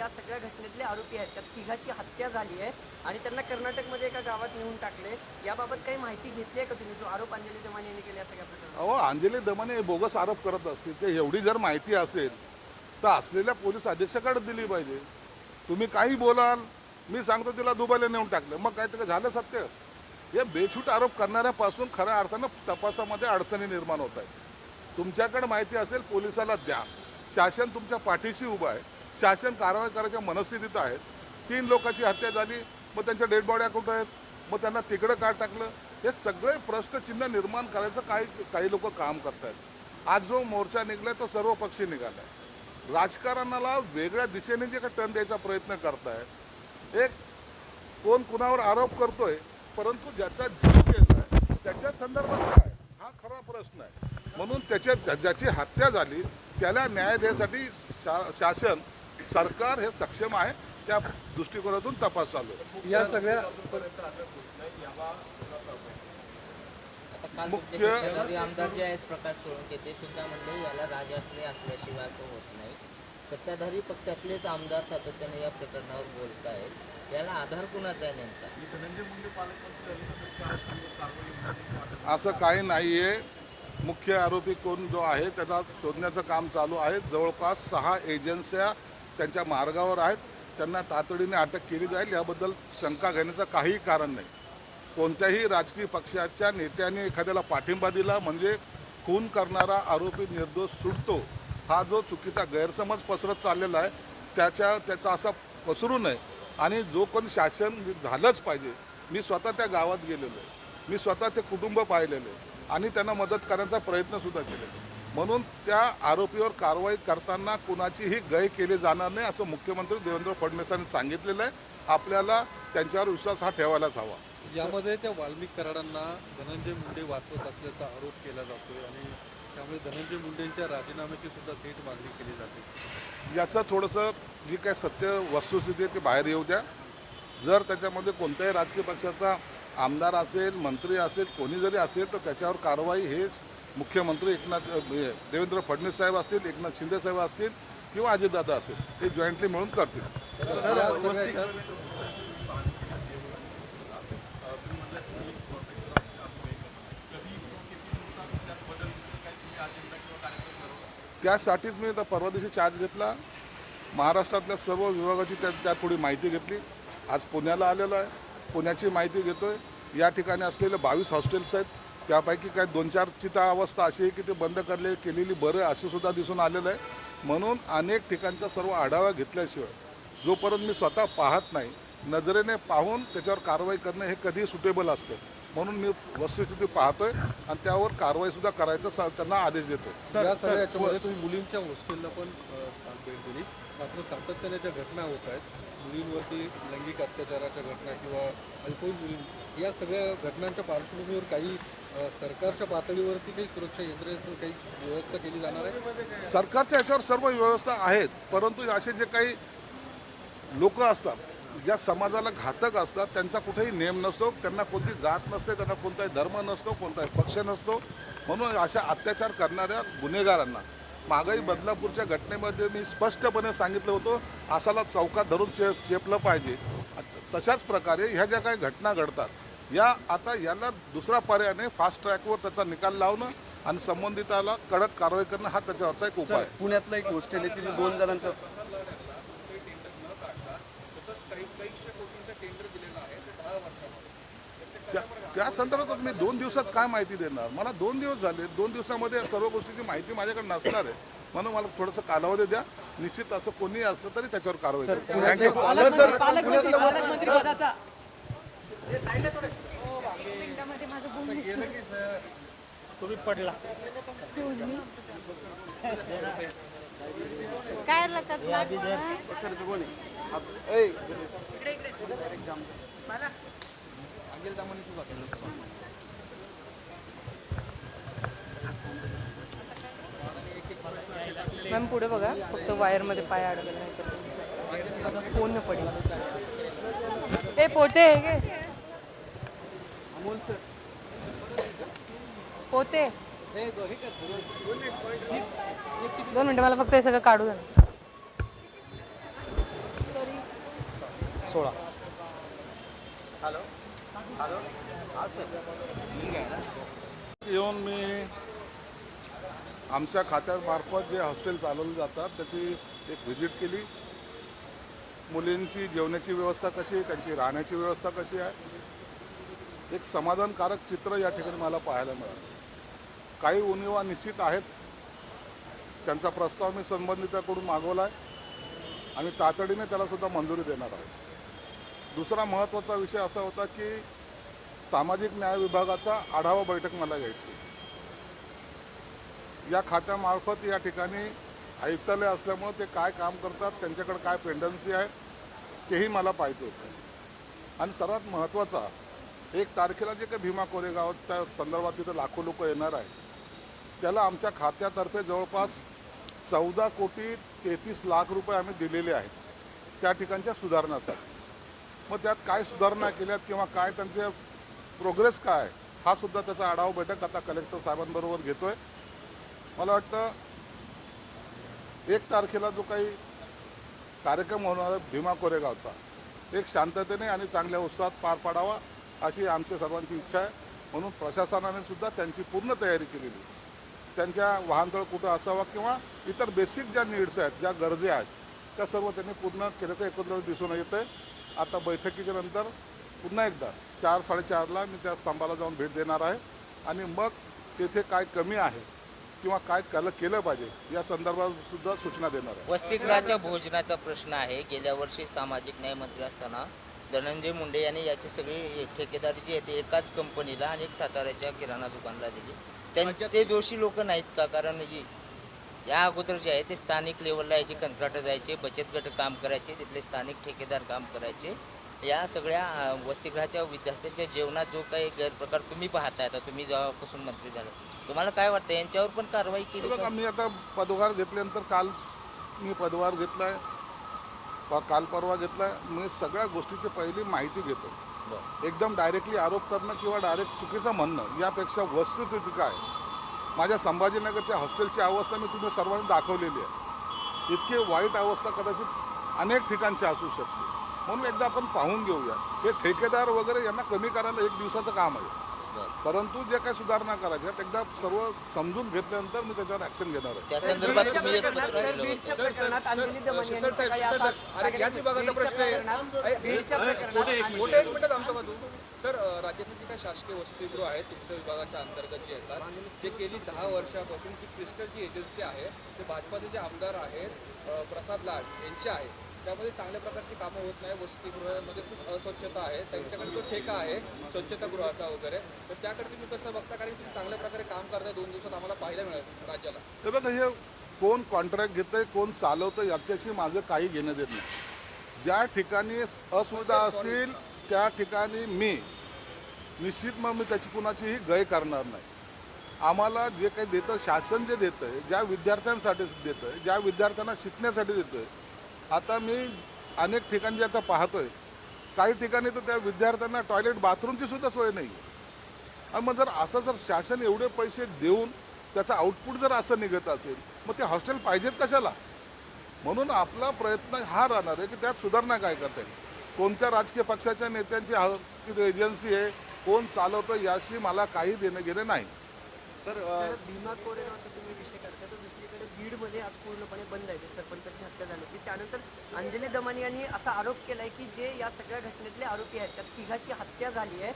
या सगळ्या घटनेतले आरोपी आहेत. त्या तिघाची हत्या झाली आहे आणि त्यांना कर्नाटकमध्ये एका गावात नेऊन टाकले. याबाबत काही माहिती घेतली आहे का तुम्ही, जो आरोप अंजली दमाने यांनी केला या सगळ्या प्रकरणात? अहो, अंजली दमाने बोगस आरोप करत असतील ते एवढी जर माहिती असेल तर असलेल्या पोलीस अधीक्षकाकडे दिली पाहिजे. तुम्ही काही बोलाल, मी सांगतो तिला दुबईला नेऊन टाकलं, मग काय ते झालं सत्य? हे बेछूट आरोप करणाऱ्यापासून खऱ्या अर्थानं तपासामध्ये अडचणी निर्माण होत आहेत. तुमच्याकडे माहिती असेल पोलिसाला द्या. शासन तुमच्या पाठीशी उभं आहे, शासन कारवाई करायच्या मनस्थितीत आहेत. 3 लोकांची हत्या झाली, मग त्यांच्या डेड बॉड्या कुठं आहेत, मग त्यांना तिकडं का टाकलं, हे सगळे प्रश्नचिन्ह निर्माण करायचं काही लोक काम करत आहेत. आज जो मोर्चा निघलाय तो सर्व पक्षी निघालाय. राजकारणाला वेगळ्या दिशेने जे का टर्न द्यायचा प्रयत्न करतायत. एक कोण कुणावर आरोप करतोय, परंतु ज्याचा जीव गेलाय त्याच्या संदर्भात काय, हा खरा प्रश्न आहे. म्हणून ज्याची हत्या झाली त्याला न्याय देण्यासाठी शासन सरकार हे सक्षम आहे. त्या दृष्टिकोनातून तपास चालू आहे. या सगळ्या मुख्य आमदार जे आहेत प्रकाश सोळंके ते सुद्धा म्हणले याला राजश्रय असल्याशिवाय तो होत नाही. सत्ताधारी पक्षातलेच आमदार सातत्याने या प्रकरणावर बोलत आहेत. याला आधार कुणाचा आहे नेमका? असं काही नाहीये. मुख्य आरोपी कोण जो आहे त्याचा शोधण्याचं काम चालू आहे. जवळपास 6 एजन्स्या त्यांच्या मार्गावर आहेत. त्यांना तातडीने अटक केली जाईल, याबद्दल शंका घेण्याचं काही कारण नाही. कोणत्याही राजकीय पक्षाच्या नेत्याने एखाद्याला पाठिंबा दिला म्हणजे खून करणारा आरोपी निर्दोष सुटतो, हा जो चुकीचा गैरसमज पसरत चाललेला आहे त्याचा असा पसरू नये. आणि जो कोणी शासन झालंच पाहिजे. मी स्वतः त्या गावात गेलेलो आहे, मी स्वतः ते कुटुंब पाहिलेलं आहे आणि त्यांना मदत करण्याचा प्रयत्नसुद्धा केलेला. म्हणून त्या आरोपीवर कारवाई करताना कुणाचीही गय केली जाणार नाही असं मुख्यमंत्री देवेंद्र फडणवीसांनी सांगितलेलं आहे. आपल्याला त्यांच्यावर विश्वास हा ठेवायलाच हवा. यामध्ये त्या वाल्मिक कराडांना धनंजय मुंडे वाचवत असल्याचा आरोप केला जातोय आणि त्यामुळे धनंजय मुंडेंच्या राजीनाम्याची सुद्धा थेट मागणी केली जाते. याचं थोडंसं जी काय सत्य वस्तुस्थिती आहे ती बाहेर येऊ द्या. जर त्याच्यामध्ये कोणत्याही राजकीय पक्षाचा आमदार असेल, मंत्री असेल, कोणी जरी असेल तर त्याच्यावर कारवाई हे मुख्यमंत्री देवेंद्र फडणवीस साहेब असतील, एकनाथ शिंदे साहेब असतील किंवा अजितदादा असेल, ते जॉईंटली मिळून करतील. त्यासाठीच मी आता परवा दिवशी चार्ज घेतला. महाराष्ट्रातल्या सर्व विभागाची त्यात थोडी माहिती घेतली. आज पुण्याला आलेलो आहे, पुण्याची माहिती घेतोय. या ठिकाणी असलेले 22 हॉस्टेल्स आहेत, त्यापैकी काय 2-4ची तर अवस्था अशी आहे की ते बंद केलेली बरं असं सुद्धा दिसून आलेलं आहे. म्हणून अनेक ठिकाणचा सर्व आढावा घेतल्याशिवाय जोपर्यंत मी स्वतः पाहत नाही, नजरेने पाहून त्याच्यावर कारवाई करणं हे कधी सुटेबल असतं. म्हणून मी वस्तुस्थिती पाहतोय आणि त्यावर कारवाईसुद्धा करायचा त्यांना आदेश देतो. याच्यामध्ये तुम्ही मुलींच्या हॉस्टेलला पण भेट दिली, मात्र सातत्याने ज्या घटना होत आहेत, मुलींवरती लैंगिक अत्याचाराच्या घटना किंवा अल्पवयीन मुली, या सगळ्या घटनांच्या पार्श्वभूमीवर काही सरकारच्या पातळीवरती काही सुरक्षा यंत्रणेतून काही व्यवस्था केली जाणार आहे? सरकारच्या याच्यावर सर्व व्यवस्था आहेत, परंतु असे जे काही लोक असतात ज्या समाजाला घातक असतात त्यांचा कुठेही नेम नसतो, त्यांना कोणती जात नसते, त्यांना कोणताही धर्म नसतो, कोणताही पक्ष नसतो. म्हणून अशा अत्याचार करणाऱ्या गुन्हेगारांना मागाई बदलापूरच्या घटनेमध्ये मी स्पष्टपणे सांगितलं होतं, असाला चौकात धरून चेपलं पाहिजे. तशाच प्रकारे ह्या ज्या काही घटना घडतात याला दुसरा पर्यायाने फास्ट ट्रॅकवर त्याचा निकाल लावणं आणि संबंधिताला कडक कारवाई करणं हा त्याच्यावरचा एक उपाय आहे. पुण्यातला एक हॉस्टेल आहे तिथे 2 जणांचं त्या संदर्भात मी 2 दिवसात काय माहिती देणार? मला 2 दिवस झाले. 2 दिवसामध्ये सर्व गोष्टीची माहिती माझ्याकडे नसणार आहे. म्हणून मला थोडंसं कालावधी द्या. निश्चित असं कोणीही असलं तरी त्याच्यावर कारवाई करू. तुम्ही पडला काय लक्षात मॅम पुढे बघा, फक्त वायरमध्ये पाय अडकला नाही तर फोन पडेल. ए पोते आहे गे पोते, 2 मिनिटं मला फक्त हे सगळं काढू द्या. 16. हॅलो हॅलो येऊन मी आमच्या खात्यामार्फत जे हॉस्टेल चालवले जातात त्याची एक व्हिजिट केली. मुलींची जेवणाची व्यवस्था कशी आहे, त्यांची राहण्याची व्यवस्था कशी आहे, एक समाधानकारक चित्र या ठिकाणी मला पाहायला मिळालं. काही उणिवा निश्चित आहेत, त्यांचा प्रस्ताव मी संबंधिताकडून मागवला आहे आणि तातडीने त्याला सुद्धा मंजुरी देणार आहे. दुसरा महत्त्वाचा विषय असा होता की सामाजिक न्याय विभागाचा आढावा बैठक मला घ्यायची. या खात्यामार्फत या ठिकाणी आयुक्तालय असल्यामुळे ते काय काम करतात, त्यांच्याकडे काय पेंडन्सी आहे तेही मला पाहिजे होतं. आणि सर्वात महत्त्वाचा, 1 तारखेला जे काही भीमा कोरेगावच्या संदर्भात तिथं लाखो लोक येणार आहे, त्याला आमच्या खात्यातर्फे जवळपास 14 कोटी 33 लाख रुपये आम्ही दिलेले आहेत त्या ठिकाणच्या सुधारणासाठी. मग त्यात काय सुधारणा केल्यात किंवा काय त्यांचे प्रोग्रेस काय आहे, हा सुद्धा त्याचा आढावा बैठक आता कलेक्टर साहेबांबरोबर घेतोय. मला वाटतं 1 तारखेला जो काही कार्यक्रम होणार आहे भीमा कोरेगावचा, एक शांततेने आणि चांगल्या उत्साहात पार पाडावा अशी आमच्या सर्वांची इच्छा आहे. म्हणून प्रशासनाने सुद्धा त्यांची पूर्ण तयारी केलेली. त्यांच्या वाहनतळ कुठं असावा किंवा इतर बेसिक ज्या नीड्स आहेत, ज्या गरजा आहेत, त्या सर्व त्यांनी पूर्ण केल्याचं एकत्र दिसून येतं आहे. आता बैठकीच्या नंतर पुन्हा एकदा 4-4:30ला मी त्या स्तंभाला जाऊन भेट देणार आहे आणि मग तेथे काय कमी आहे किंवा काय केलं पाहिजे या संदर्भात सुद्धा सूचना देणार आहे. वसतिगृहाच्या भोजनाचा प्रश्न आहे. गेल्या वर्षी सामाजिक न्याय मंत्री असताना धनंजय मुंडे यांनी याची सगळी ठेकेदारी जी आहे ते एकाच कंपनीला आणि एक साताऱ्याच्या किराणा दुकानला दिली. ते दोषी लोक नाहीत का? कारण या अगोदर जे आहे ते स्थानिक लेवलला याची कंत्राटं जायचे, बचत गट काम करायचे, तिथले स्थानिक ठेकेदार काम करायचे. या सगळ्या वसतिगृहाच्या विद्यार्थ्यांच्या जेवणात जो काही गैरप्रकार तुम्ही पाहताय, आता तुम्ही जेव्हापासून मंत्री झाला, तुम्हाला काय वाटतं यांच्यावर पण कारवाई केली बघा, का? मी आता पदभार घेतल्यानंतर काल मी पदभार घेतलाय, काल परवा घेतलाय. मी सगळ्या गोष्टीची पहिली माहिती घेतो. एकदम डायरेक्टली आरोप करणं किंवा डायरेक्ट चुकीचं म्हणणं यापेक्षा वस्तुस्थिती काय, माझ्या संभाजीनगरच्या हॉस्टेलची अवस्था मी तुम्ही सर्वांनी दाखवलेली आहे. इतकी वाईट अवस्था कदाचित अनेक ठिकाणची असू शकते. म्हणून एकदा आपण पाहून घेऊया. हे ठेकेदार वगैरे यांना कमी करायला 1 दिवसाचं काम आहे, परंतु जे काही सुधारणा करायच्या एकदा सर्व समजून घेतल्यानंतर मी त्याच्यावर ऍक्शन घेणार आहे. त्या संदर्भात बीडच्या तुम्ही एक प्रकरणात- पत्र सर, दिलं बीडच्या होतं. प्रकरणात अंजली दमन यांनी सकाळी असा- याच विभागाचा प्रश्न आहे. बीडच्या प्रकरणात मोठे एक मिनिट थांबतो का तू? सर, राज्यातील जे काही शासकीय वसतिगृह आहेत तुमच्या विभागाच्या अंतर्गत जे येतात, ते गेली 10 वर्षापासून ती क्रिस्टल जी एजन्सी आहे, ते भाजपाचे जे आमदार आहेत प्रसाद लाड यांचे आहेत. त्यामध्ये चांगल्या प्रकारची कामं होत नाही. वसतिगृहामध्ये खूप अस्वच्छता आहे. त्यांच्याकडे जो ठेका आहे स्वच्छतागृहाचा वगैरे, तर त्याकडे तुम्ही कसं बघता? कारण तुम्ही चांगल्या प्रकारे काम करताय, 2 दिवसात आम्हाला पाहायला मिळेल राज्याला. हे बघा, हे कोण कॉन्ट्रॅक्ट घेतंय, कोण चालवतं याच्याशी माझं काही घेणं देत नाही. ज्या ठिकाणी असुविधा असतील त्या ठिकाणी मी निश्चित मग मी त्याची कुणाचीही गय करणार नाही. आम्हाला जे काही देतं शासन, जे देतं आहे, ज्या विद्यार्थ्यांसाठी देतं आहे, ज्या विद्यार्थ्यांना शिकण्यासाठी देतं आहे, आता मी अनेक ठिकाणी जे आता पाहतोय, काही ठिकाणी तर त्या विद्यार्थ्यांना टॉयलेट बाथरूमची सुद्धा सोय नाही. आणि मग जर शासन एवढे पैसे देऊन त्याचा आउटपुट जर असं निघत असेल, मग ते हॉस्टेल पाहिजेत कशाला? म्हणून आपला प्रयत्न हा राहणार आहे की त्यात सुधारणा काय करता येईल. कोणत्या राजकीय पक्षाच्या नेत्यांची एजन्सी आहे, कोण चालवतं याशी मला काही देणं घेणं नाही. सर, भीमा कोरेगावचा तुम्ही विषय करता, तर दुसरीकडे बीडमध्ये आज पूर्णपणे बंद आहे. सरपंचाची हत्या झाली होती. त्यानंतर अंजली दमानी यांनी असा आरोप केलाय की जे या सगळ्या घटनेतले आरोपी आहेत त्या तिघाची हत्या झाली आहे